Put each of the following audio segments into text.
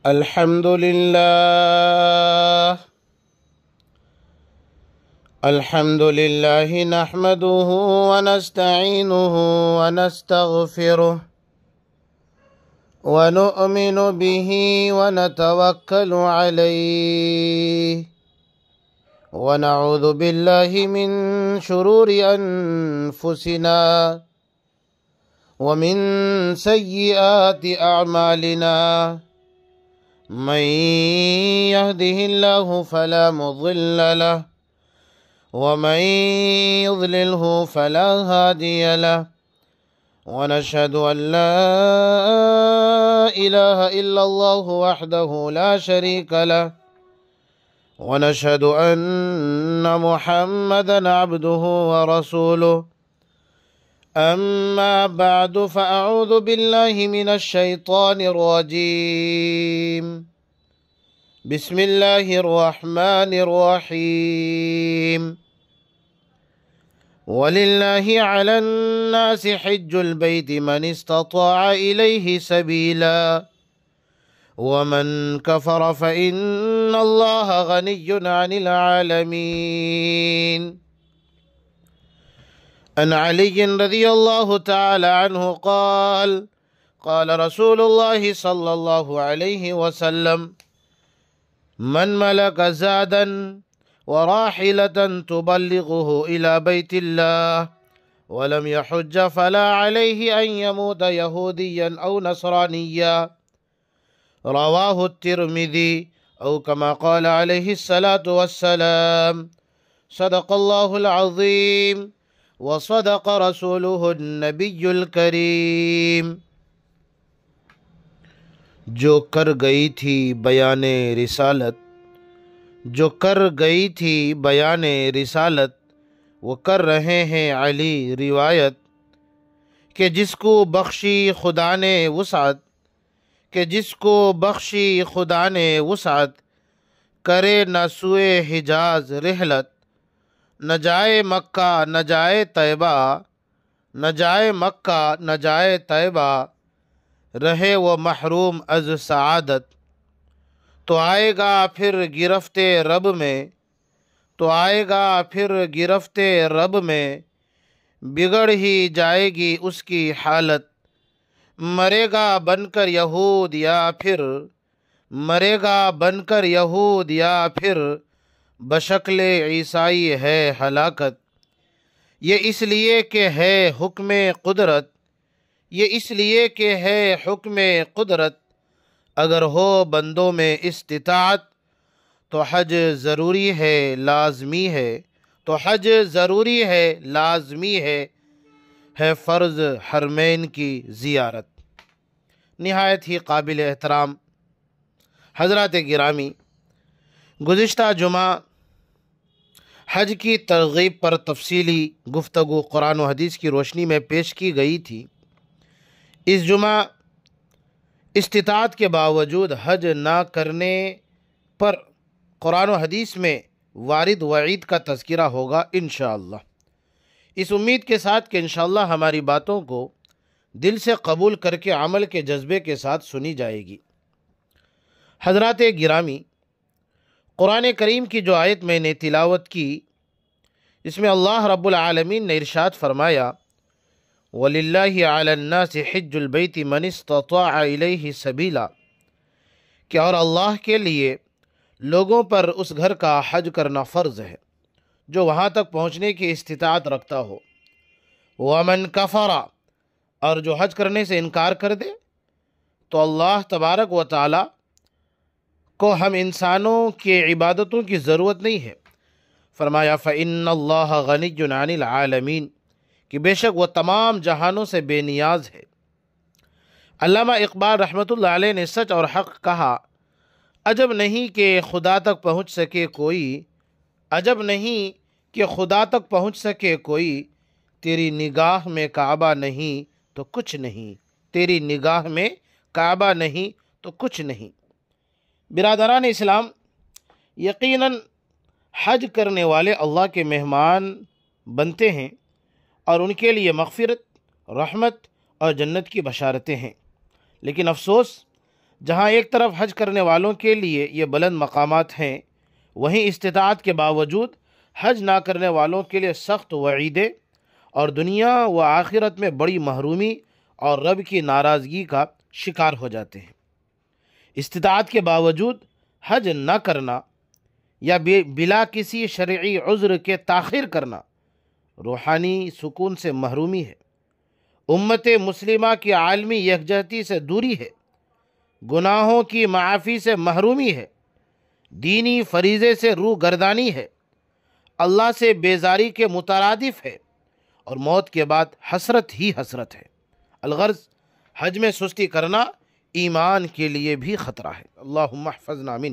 الحمد لله نحمده ونستعينه ونستغفره ونؤمن به ونتوكل عليه ونعوذ بالله من شرور أنفسنا ومن سيئات أعمالنا من يهده الله فلا مضل له ومن يضلله فلا هادي له ونشهد أن لا إله إلا الله وحده لا شريك له ونشهد أن محمدا عبده ورسوله أما بعد فأعوذ بالله من الشيطان الرجيم بسم الله الرحمن الرحيم ولله على الناس حج البيت من استطاع إليه سبيلا ومن كفر فإن الله غني عن العالمين عن علي رضي الله تعالى عنه قال قال رسول الله صلى الله عليه وسلم من ملك زادا وراحلة تبلغه إلى بيت الله ولم يحج فلا عليه أن يموت يهوديا أو نصرانيا رواه الترمذي أو كما قال عليه الصلاة والسلام صدق الله العظيم وصدق رسوله النبی الکریم۔ جو کر گئی تھی بیان رسالت، جو کر گئی تھی بیان رسالت، وہ کر رہے ہیں علی روایت، کہ جس کو بخشی خدا نے وسعت، کہ جس کو بخشی خدا نے وسعت، کرے نہ سوئے حجاز رحلت، نہ جائے مکہ نہ جائے طیبہ، نہ جائے مکہ نہ جائے طیبہ، رہے وہ محروم از سعادت، تو آئے گا پھر گرفت رب میں، تو آئے گا پھر گرفت رب میں، بگڑ ہی جائے گی اس کی حالت، مرے گا بن کر یہود یا پھر، مرے گا بن کر یہود یا پھر، بشکل عیسائی ہے ہلاکت۔ یہ اس لیے کہ ہے حکم قدرت، یہ اس لیے کہ ہے حکم قدرت، اگر ہو بندوں میں استطاعت، تو حج ضروری ہے لازمی ہے، تو حج ضروری ہے لازمی ہے فرض حرمین کی زیارت۔ نہایت ہی قابل احترام حضرات گرامی، گزشتہ جمعہ حج کی ترغیب پر تفصیلی گفتگو قرآن و حدیث کی روشنی میں پیش کی گئی تھی۔ اس جمعہ استطاعت کے باوجود حج نہ کرنے پر قرآن و حدیث میں وارد وعید کا تذکرہ ہوگا انشاءاللہ، اس امید کے ساتھ کہ انشاءاللہ ہماری باتوں کو دل سے قبول کر کے عمل کے جذبے کے ساتھ سنی جائے گی۔ حضرات گرامی، قرآن کریم کی جو آیت میں نے تلاوت کی، اس میں اللہ رب العالمین نے ارشاد فرمایا وَلِلَّهِ عَلَى النَّاسِ حِجُّ الْبَيْتِ مَنِ اسْتَطَاعَ إِلَيْهِ سَبِيلًا، کہ اور اللہ کے لیے لوگوں پر اس گھر کا حج کرنا فرض ہے جو وہاں تک پہنچنے کی استطاعت رکھتا ہو۔ وَمَنْ كَفَرَ، اور جو حج کرنے سے انکار کر دے تو اللہ تبارک و تعالی کو ہم انسانوں کی عبادتوں کی ضرورت نہیں ہے۔ فرمایا فَإِنَّ اللَّهَ غَنِيٌّ عَنِ الْعَالَمِينَ، کہ بے شک وہ تمام جہانوں سے بے نیاز ہے۔ علامہ اقبال رحمۃ اللہ علیہ نے سچ اور حق کہا، عجب نہیں کہ خدا تک پہنچ سکے کوئی، عجب نہیں کہ خدا تک پہنچ سکے کوئی، تیری نگاہ میں کعبہ نہیں تو کچھ نہیں، تیری نگاہ میں کعبہ نہیں تو کچھ نہیں۔ برادران اسلام، یقیناً حج کرنے والے اللہ کے مہمان بنتے ہیں اور ان کے لیے مغفرت، رحمت اور جنت کی بشارتیں ہیں۔ لیکن افسوس، جہاں ایک طرف حج کرنے والوں کے لیے یہ بلند مقامات ہیں، وہیں استطاعت کے باوجود حج نہ کرنے والوں کے لیے سخت وعیدیں اور دنیا و آخرت میں بڑی محرومی اور رب کی ناراضگی کا شکار ہو جاتے ہیں۔ استطاعت کے باوجود حج نہ کرنا یا بلا کسی شرعی عذر کے تاخیر کرنا روحانی سکون سے محرومی ہے، امت مسلمہ کی عالمی یکجہتی سے دوری ہے، گناہوں کی معافی سے محرومی ہے، دینی فریضے سے روح گردانی ہے، اللہ سے بیزاری کے مترادف ہے، اور موت کے بعد حسرت ہی حسرت ہے۔ الغرض حج میں سستی کرنا ایمان کے لیے بھی خطرہ ہے۔ اللہم احفظنا من۔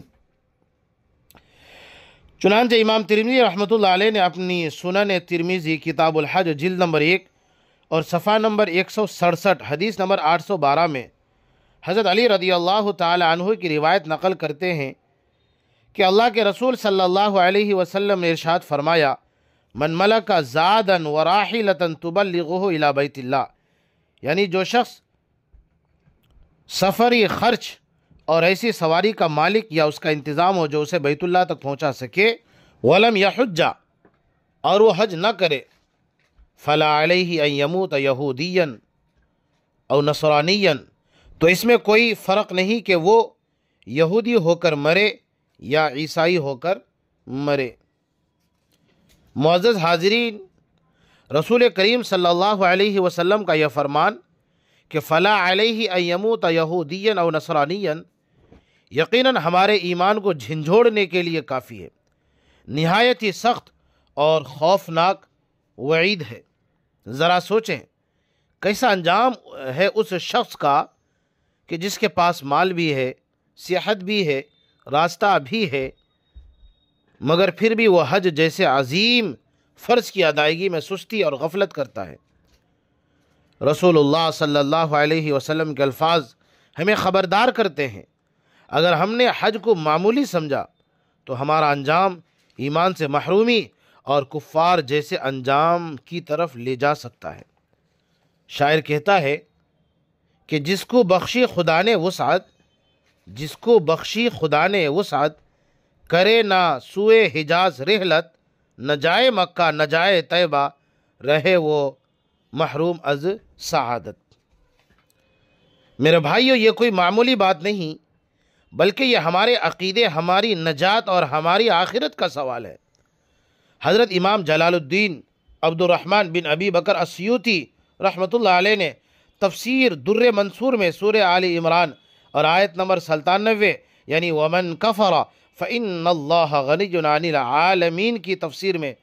چنانچہ امام ترمذی رحمۃ اللہ علیہ نے اپنی سنن ترمذی کتاب الحج جلد نمبر 1 اور صفحہ نمبر 167 حدیث نمبر 812 میں حضرت علی رضی اللہ تعالی عنہ کی روایت نقل کرتے ہیں کہ اللہ کے رسول صلی اللہ علیہ وسلم نے ارشاد فرمایا، من ملک زادا وراحلۃ تبلغہ الی بیت اللہ، یعنی جو شخص سفری خرچ اور ایسی سواری کا مالک یا اس کا انتظام ہو جو اسے بیت اللہ تک پہنچا سکے، ولم یحج، اور وہ حج نہ کرے، فلا علیہ ان یموت یہودیا او نصرانیا، تو اس میں کوئی فرق نہیں کہ وہ یہودی ہو کر مرے یا عیسائی ہو کر مرے۔ معزز حاضرین، رسول کریم صلی اللہ علیہ وسلم کا یہ فرمان کہ فلا علیہ ان یموت یہودیا او نصرانیا یقیناً ہمارے ایمان کو جھنجھوڑنے کے لیے کافی ہے، نہایت ہی سخت اور خوفناک وعید ہے۔ ذرا سوچیں کیسا انجام ہے اس شخص کا کہ جس کے پاس مال بھی ہے، صحت بھی ہے، راستہ بھی ہے، مگر پھر بھی وہ حج جیسے عظیم فرض کی ادائیگی میں سستی اور غفلت کرتا ہے۔ رسول اللہ صلی اللہ علیہ وسلم کے الفاظ ہمیں خبردار کرتے ہیں، اگر ہم نے حج کو معمولی سمجھا تو ہمارا انجام ایمان سے محرومی اور کفار جیسے انجام کی طرف لے جا سکتا ہے۔ شاعر کہتا ہے کہ جس کو بخشی خدا نے وسعت کرے نہ سوئے حجاز رحلت، نہ جائے مکہ نہ جائے طیبہ، رہے وہ محروم از سعادت۔ میرے بھائیو، یہ کوئی معمولی بات نہیں بلکہ یہ ہمارے عقیدے، ہماری نجات اور ہماری آخرت کا سوال ہے۔ حضرت امام جلال الدین عبد الرحمن بن ابی بکر السیوطی رحمۃ اللہ علیہ نے تفسیر در منصور میں سورہ آل عمران اور آیت نمبر 97 یعنی ومن کفر فإن اللہ غنی عن العالمین کی تفسیر میں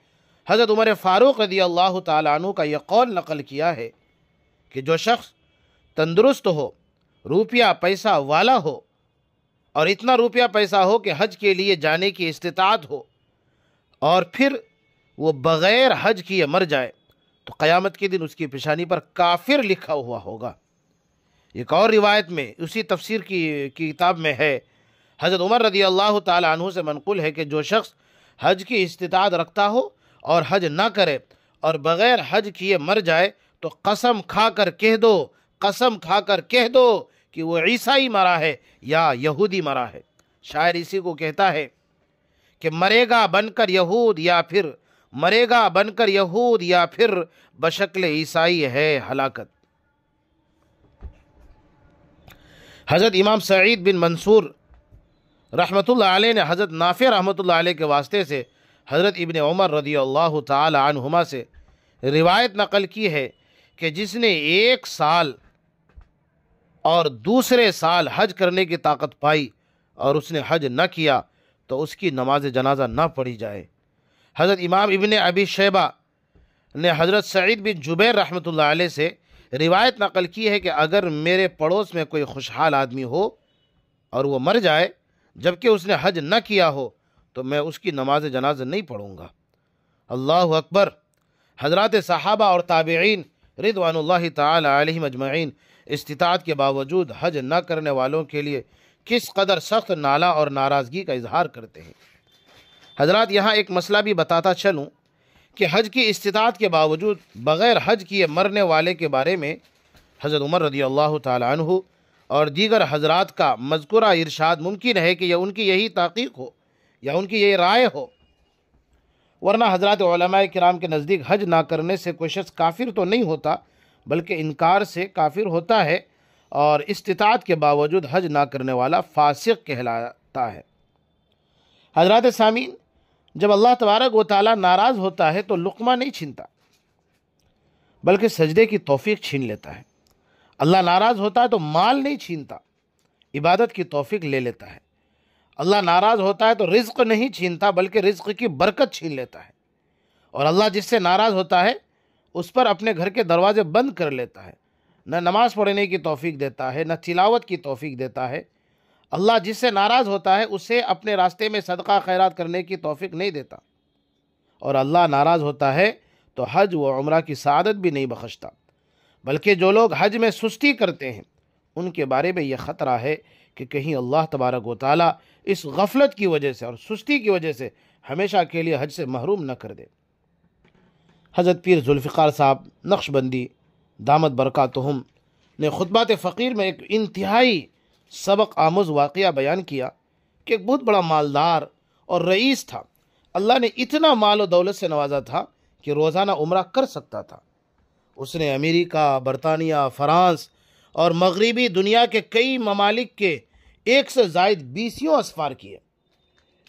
حضرت عمر فاروق رضی اللہ تعالیٰ عنہ کا یہ قول نقل کیا ہے کہ جو شخص تندرست ہو، روپیہ پیسہ والا ہو، اور اتنا روپیہ پیسہ ہو کہ حج کے لیے جانے کی استطاعت ہو، اور پھر وہ بغیر حج کیے مر جائے، تو قیامت کے دن اس کی پیشانی پر کافر لکھا ہوا ہوگا۔ ایک اور روایت میں اسی تفسیر کی کتاب میں ہے، حضرت عمر رضی اللہ تعالی عنہ سے منقول ہے کہ جو شخص حج کی استطاعت رکھتا ہو اور حج نہ کرے اور بغیر حج کیے مر جائے تو قسم کھا کر کہہ دو کہ وہ عیسائی مرا ہے یا یہودی مرا ہے۔ شاعر اسی کو کہتا ہے کہ مرے گا بن کر یہود یا پھر بشکل عیسائی ہے ہلاکت۔ حضرت امام سعید بن منصور رحمۃ اللہ علیہ نے حضرت نافع رحمۃ اللہ علیہ کے واسطے سے حضرت ابن عمر رضی اللہ تعالی عنہما سے روایت نقل کی ہے کہ جس نے ایک سال اور دوسرے سال حج کرنے کی طاقت پائی اور اس نے حج نہ کیا تو اس کی نماز جنازہ نہ پڑھی جائے۔ حضرت امام ابن ابی شیبہ نے حضرت سعید بن جبیر رحمۃ اللہ علیہ سے روایت نقل کی ہے کہ اگر میرے پڑوس میں کوئی خوشحال آدمی ہو اور وہ مر جائے جبکہ اس نے حج نہ کیا ہو تو میں اس کی نماز جنازہ نہیں پڑھوں گا۔ اللہ اکبر۔ حضرات صحابہ اور تابعین رضوان اللہ تعالی علیہم اجمعین استطاعت کے باوجود حج نہ کرنے والوں کے لیے کس قدر سخت نالہ اور ناراضگی کا اظہار کرتے ہیں۔ حضرات، یہاں ایک مسئلہ بھی بتاتا چلوں کہ حج کی استطاعت کے باوجود بغیر حج کیے مرنے والے کے بارے میں حضرت عمر رضی اللہ تعالی عنہ اور دیگر حضرات کا مذکورہ ارشاد ممکن ہے کہ یہ ان کی یہی تحقیق ہو یا ان کی یہی رائے ہو، ورنہ حضرات علماء کرام کے نزدیک حج نہ کرنے سے کوئی شخص کافر تو نہیں ہوتا بلکہ انکار سے کافر ہوتا ہے، اور استطاعت کے باوجود حج نہ کرنے والا فاسق کہلاتا ہے۔ حضرات سامعین، جب اللہ تبارک و تعالیٰ ناراض ہوتا ہے تو لقمہ نہیں چھینتا بلکہ سجدے کی توفیق چھین لیتا ہے۔ اللہ ناراض ہوتا ہے تو مال نہیں چھینتا، عبادت کی توفیق لے لیتا ہے۔ اللہ ناراض ہوتا ہے تو رزق نہیں چھینتا بلکہ رزق کی برکت چھین لیتا ہے، اور اللہ جس سے ناراض ہوتا ہے اس پر اپنے گھر کے دروازے بند کر لیتا ہے، نہ نماز پڑھنے کی توفیق دیتا ہے، نہ تلاوت کی توفیق دیتا ہے۔ اللہ جس سے ناراض ہوتا ہے اسے اپنے راستے میں صدقہ خیرات کرنے کی توفیق نہیں دیتا، اور اللہ ناراض ہوتا ہے تو حج و عمرہ کی سعادت بھی نہیں بخشتا، بلکہ جو لوگ حج میں سستی کرتے ہیں ان کے بارے میں یہ خطرہ ہے کہ کہیں اللہ تبارک و تعالیٰ اس غفلت کی وجہ سے اور سستی کی وجہ سے ہمیشہ کے لیے حج سے محروم نہ کر دے۔ حضرت پیر ذوالفقار صاحب نقشبندی دامت برکاتہم نے خطبات فقیر میں ایک انتہائی سبق آموز واقعہ بیان کیا کہ ایک بہت بڑا مالدار اور رئیس تھا۔ اللہ نے اتنا مال و دولت سے نوازا تھا کہ روزانہ عمرہ کر سکتا تھا۔ اس نے امریکہ، برطانیہ، فرانس اور مغربی دنیا کے کئی ممالک کے 1 سے زائد 20 اسفار کیے،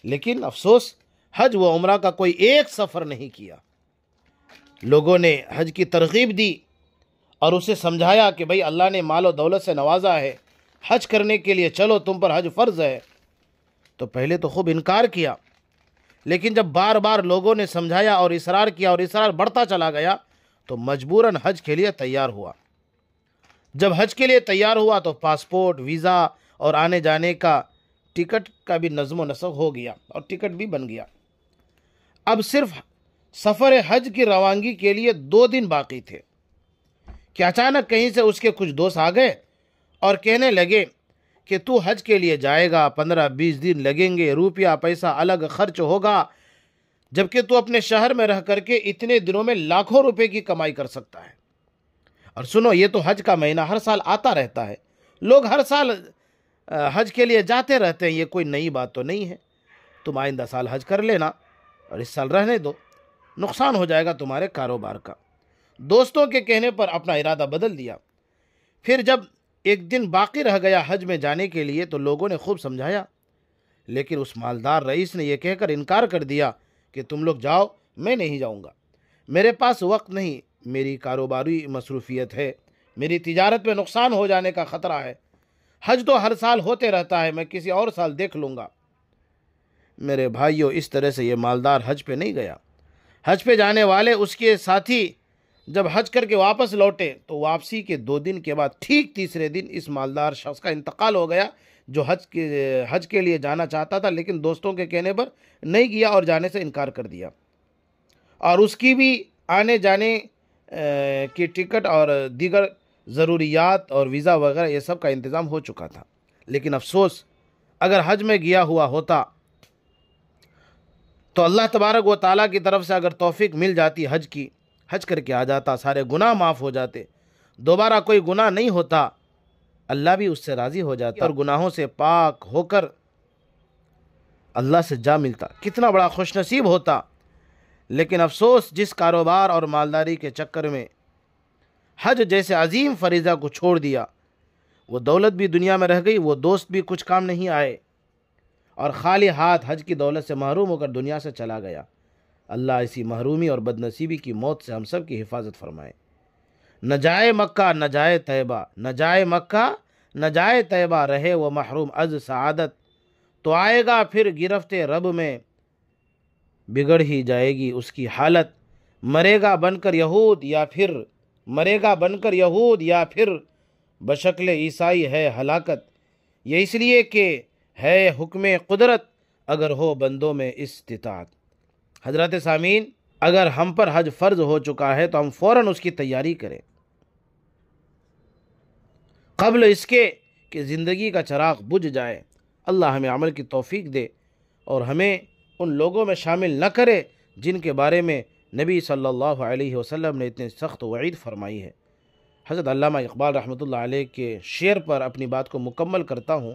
لیکن افسوس حج و عمرہ کا کوئی ایک سفر نہیں کیا۔ لوگوں نے حج کی ترغیب دی اور اسے سمجھایا کہ بھئی اللہ نے مال و دولت سے نوازا ہے، حج کرنے کے لیے چلو، تم پر حج فرض ہے۔ تو پہلے تو خوب انکار کیا، لیکن جب بار بار لوگوں نے سمجھایا اور اصرار کیا اور اصرار بڑھتا چلا گیا تو مجبوراً حج کے لیے تیار ہوا۔ جب حج کے لیے تیار ہوا تو پاسپورٹ، ویزا اور آنے جانے کا ٹکٹ کا بھی نظم و نسق ہو گیا اور ٹکٹ بھی بن گیا۔ اب صرف سفر حج کی روانگی کے لیے 2 دن باقی تھے کہ اچانک کہیں سے اس کے کچھ دوست آ گئے اور کہنے لگے کہ تو حج کے لیے جائے گا، 15-20 دن لگیں گے، روپیہ پیسہ الگ خرچ ہوگا، جبکہ تو اپنے شہر میں رہ کر کے اتنے دنوں میں لاکھوں روپے کی کمائی کر سکتا ہے۔ اور سنو، یہ تو حج کا مہینہ ہر سال آتا رہتا ہے، لوگ ہر سال حج کے لیے جاتے رہتے ہیں، یہ کوئی نئی بات تو نہیں ہے۔ تم آئندہ سال حج کر لینا اور اس سال رہنے دو، نقصان ہو جائے گا تمہارے کاروبار کا۔ دوستوں کے کہنے پر اپنا ارادہ بدل دیا۔ پھر جب ایک دن باقی رہ گیا حج میں جانے کے لیے تو لوگوں نے خوب سمجھایا، لیکن اس مالدار رئیس نے یہ کہہ کر انکار کر دیا کہ تم لوگ جاؤ، میں نہیں جاؤں گا، میرے پاس وقت نہیں، میری کاروباری مصروفیت ہے، میری تجارت میں نقصان ہو جانے کا خطرہ ہے، حج تو ہر سال ہوتے رہتا ہے، میں کسی اور سال دیکھ لوں گا۔ میرے بھائیوں، اس طرح سے یہ مالدار حج پہ نہیں گیا۔ حج پہ جانے والے اس کے ساتھی جب حج کر کے واپس لوٹے تو واپسی کے 2 دن کے بعد ٹھیک تیسرے دن اس مالدار شخص کا انتقال ہو گیا، جو حج کے لیے جانا چاہتا تھا لیکن دوستوں کے کہنے پر نہیں گیا اور جانے سے انکار کر دیا، اور اس کی بھی آنے جانے کی ٹکٹ اور دیگر ضروریات اور ویزا وغیرہ یہ سب کا انتظام ہو چکا تھا۔ لیکن افسوس، اگر حج میں گیا ہوا ہوتا تو اللہ تبارک و تعالیٰ کی طرف سے اگر توفیق مل جاتی حج کی، حج کر کے آ جاتا، سارے گناہ معاف ہو جاتے، دوبارہ کوئی گناہ نہیں ہوتا، اللہ بھی اس سے راضی ہو جاتا اور گناہوں سے پاک ہو کر اللہ سے جا ملتا، کتنا بڑا خوش نصیب ہوتا۔ لیکن افسوس، جس کاروبار اور مالداری کے چکر میں حج جیسے عظیم فریضہ کو چھوڑ دیا، وہ دولت بھی دنیا میں رہ گئی، وہ دوست بھی کچھ کام نہیں آئے، اور خالی ہاتھ حج کی دولت سے محروم ہو کر دنیا سے چلا گیا۔ اللہ اسی محرومی اور بدنصیبی کی موت سے ہم سب کی حفاظت فرمائے۔ نہ جائے مکہ نہ جائے طیبہ، نہ جائے مکہ نہ جائے طیبہ، رہے وہ محروم از سعادت، تو آئے گا پھر گرفت رب میں، بگڑ ہی جائے گی اس کی حالت، مرے گا بن کر یہود یا پھر بشکل عیسائی ہے ہلاکت، یہ اس لیے کہ ہے حکم قدرت اگر ہو بندوں میں استطاعت۔ حضرات سامعین، اگر ہم پر حج فرض ہو چکا ہے تو ہم فوراً اس کی تیاری کریں، قبل اس کے کہ زندگی کا چراغ بجھ جائے۔ اللہ ہمیں عمل کی توفیق دے اور ہمیں ان لوگوں میں شامل نہ کرے جن کے بارے میں نبی صلی اللہ علیہ وسلم نے اتنے سخت وعید فرمائی ہے۔ حضرت علامہ اقبال رحمۃ اللہ علیہ کے شعر پر اپنی بات کو مکمل کرتا ہوں۔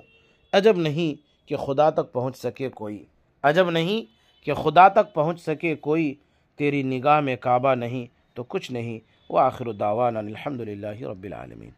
عجب نہیں کہ خدا تک پہنچ سکے کوئی، عجب نہیں کہ خدا تک پہنچ سکے کوئی، تیری نگاہ میں کعبہ نہیں تو کچھ نہیں۔ وآخر دعوانا الحمد للہ رب العالمین۔